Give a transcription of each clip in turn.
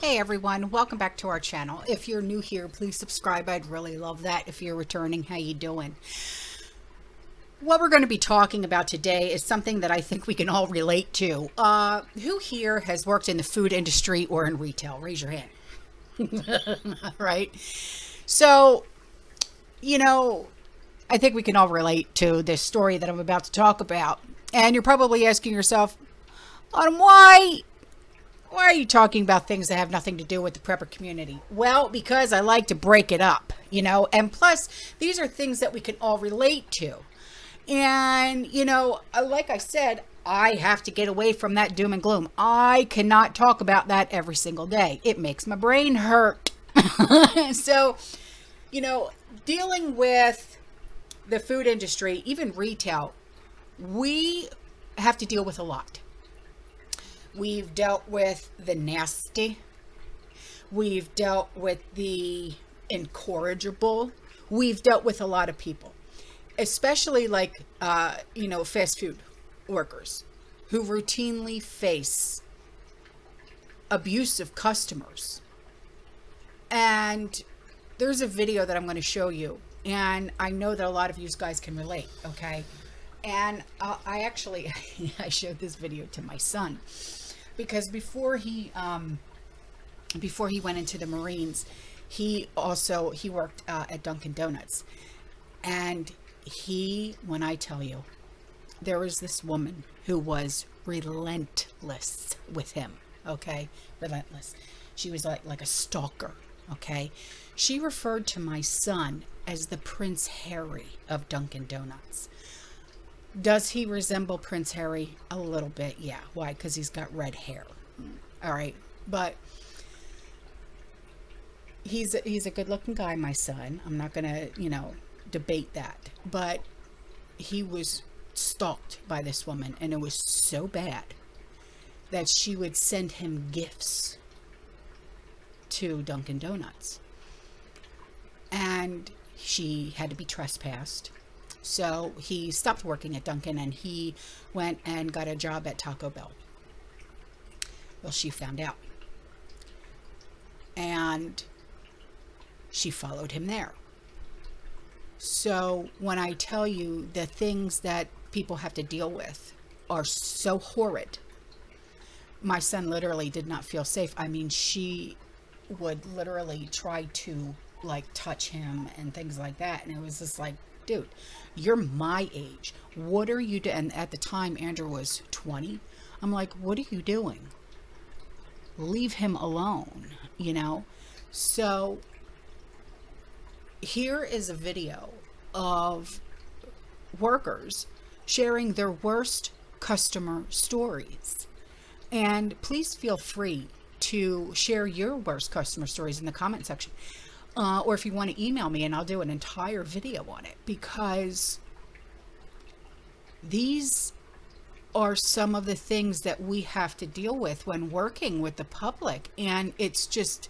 Hey everyone, welcome back to our channel. If you're new here, please subscribe. I'd really love that. If you're returning, how you doing? What we're going to be talking about today is something that I think we can all relate to. Who here has worked in the food industry or in retail? Raise your hand. Right? So, you know, I think we can all relate to this story that I'm about to talk about. And you're probably asking yourself, why are you talking about things that have nothing to do with the prepper community? Well, because I like to break it up, you know, and plus these are things that we can all relate to. And, you know, like I said, I have to get away from that doom and gloom. I cannot talk about that every single day. It makes my brain hurt. So, you know, dealing with the food industry, even retail, we have to deal with a lot. We've dealt with the nasty. We've dealt with the incorrigible. We've dealt with a lot of people, especially like, you know, fast food workers who routinely face abusive customers. And there's a video that I'm going to show you. And I know that a lot of you guys can relate, okay? And I actually, I showed this video to my son. Because before he went into the Marines, he worked at Dunkin' Donuts. And when I tell you, there was this woman who was relentless with him, okay? Relentless. She was like a stalker, okay? She referred to my son as the Prince Harry of Dunkin' Donuts. Does he resemble Prince Harry? A little bit, yeah. Why? Because he's got red hair. All right. But he's a good-looking guy, my son. I'm not going to, you know, debate that. But he was stalked by this woman, and it was so bad that she would send him gifts to Dunkin' Donuts. And she had to be trespassed. So he stopped working at Dunkin' and he went and got a job at Taco Bell. Well, she found out. And she followed him there. So when I tell you the things that people have to deal with are so horrid, my son literally did not feel safe. I mean, she would literally try to like touch him and things like that. And it was just like, dude, you're my age. What are you doing? And at the time, Andrew was 20. I'm like, what are you doing? Leave him alone, you know? So here is a video of workers sharing their worst customer stories. And please feel free to share your worst customer stories in the comment section. Or if you want to email me and I'll do an entire video on it, because these are some of the things that we have to deal with when working with the public. And it's just,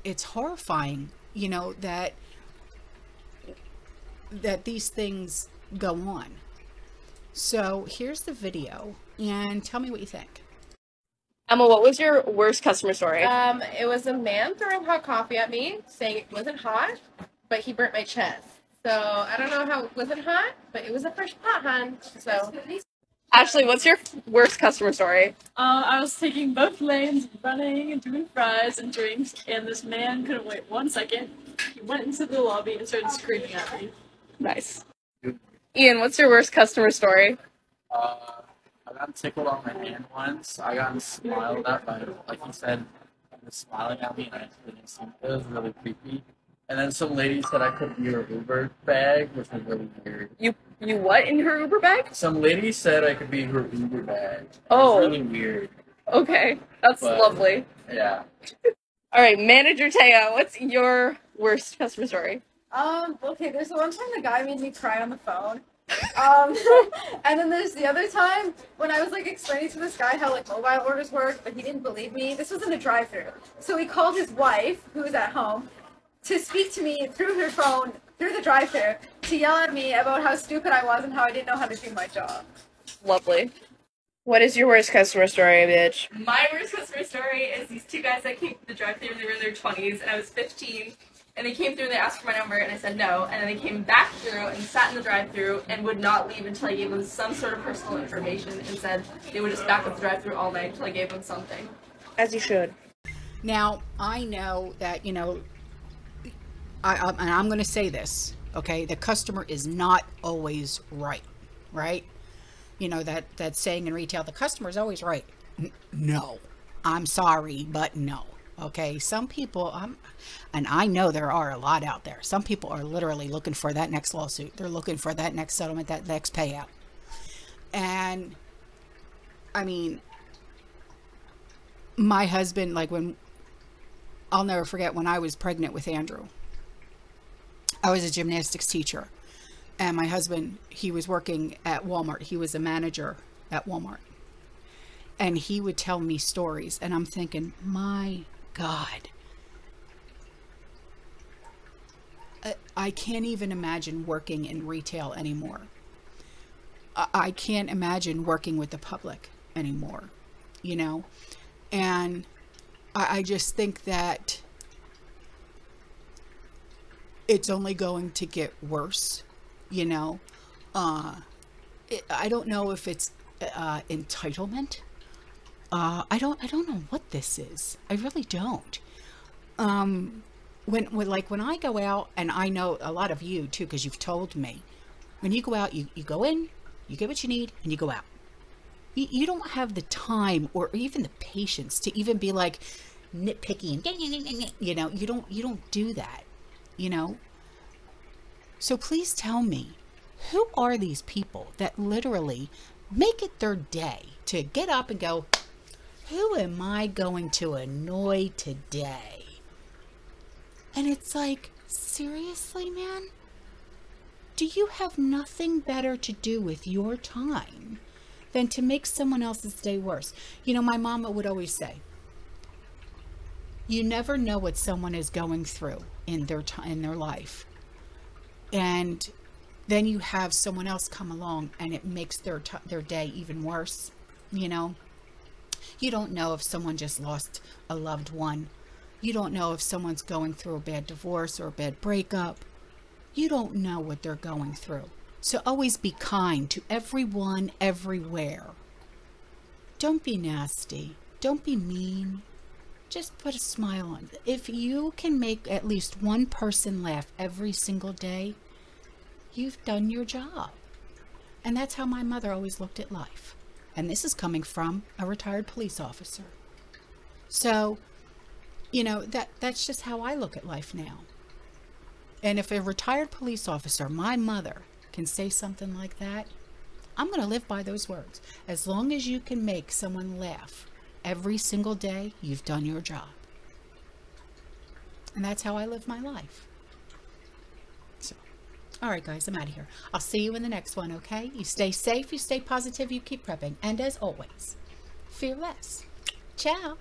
it's horrifying, you know, that these things go on. So here's the video and tell me what you think. Emma, what was your worst customer story? It was a man throwing hot coffee at me, saying it wasn't hot, but he burnt my chest. So I don't know how it wasn't hot, but it was a fresh pot, hon. So Ashley, what's your worst customer story? I was taking both lanes, running and doing fries and drinks, and this man couldn't wait 1 second. He went into the lobby and started screaming at me. Nice. Ian, what's your worst customer story? I got tickled on my hand once. I got smiled at by, like he said, he was smiling at me and I didn't see it. It was really creepy. And then some lady said I could be her Uber bag, which was really weird. You what in her Uber bag? Some lady said I could be her Uber bag. It Oh. was really weird. Okay, that's lovely. Yeah. All right, Manager Taya, what's your worst customer story? Okay, there's the one time the guy made me cry on the phone. And then there's the other time when I was like explaining to this guy how like mobile orders work, but he didn't believe me. This was in a drive-thru. So he called his wife, who was at home, to speak to me through her phone, through the drive-thru, to yell at me about how stupid I was and how I didn't know how to do my job. Lovely. What is your worst customer story, bitch? My worst customer story is these two guys that came to the drive-thru and they were in their 20s, and I was 15, and they came through and they asked for my number, and I said no, and then they came back through and sat in the drive-thru and would not leave until I gave them some sort of personal information, and said they would just back up the drive-thru all night until I gave them something. As you should. Now, I know that, you know, and I'm going to say this, okay? The customer is not always right, right? You know, that saying in retail, the customer is always right. No, I'm sorry, but no. Okay, some people, and I know there are a lot out there. Some people are literally looking for that next lawsuit. They're looking for that next settlement, that next payout. And, I mean, my husband, like I'll never forget when I was pregnant with Andrew. I was a gymnastics teacher. And my husband, he was working at Walmart. He was a manager at Walmart. And he would tell me stories. And I'm thinking, my God. I can't even imagine working in retail anymore. I can't imagine working with the public anymore, you know? And I just think that it's only going to get worse. You know, I don't know if it's entitlement. I don't know what this is. I really don't. When I go out, and I know a lot of you too, because you've told me, when you go out, you go in, you get what you need, and you go out. You don't have the time or even the patience to even be like nitpicky and you know, you don't do that, you know. So please tell me, who are these people that literally make it their day to get up and go, who am I going to annoy today? And it's like, seriously, man? Do you have nothing better to do with your time than to make someone else's day worse? You know, my mama would always say, you never know what someone is going through in their life. And then you have someone else come along and it makes their day even worse. You know, you don't know if someone just lost a loved one. You don't know if someone's going through a bad divorce or a bad breakup. You don't know what they're going through. So always be kind to everyone, everywhere. Don't be nasty. Don't be mean. Just put a smile on. If you can make at least one person laugh every single day, you've done your job. And that's how my mother always looked at life. And this is coming from a retired police officer. So, you know, that's just how I look at life now. And if a retired police officer, my mother, can say something like that, I'm going to live by those words. As long as you can make someone laugh every single day, you've done your job. And that's how I live my life. So, all right, guys, I'm out of here. I'll see you in the next one, okay? You stay safe, you stay positive, you keep prepping. And as always, fear less. Ciao.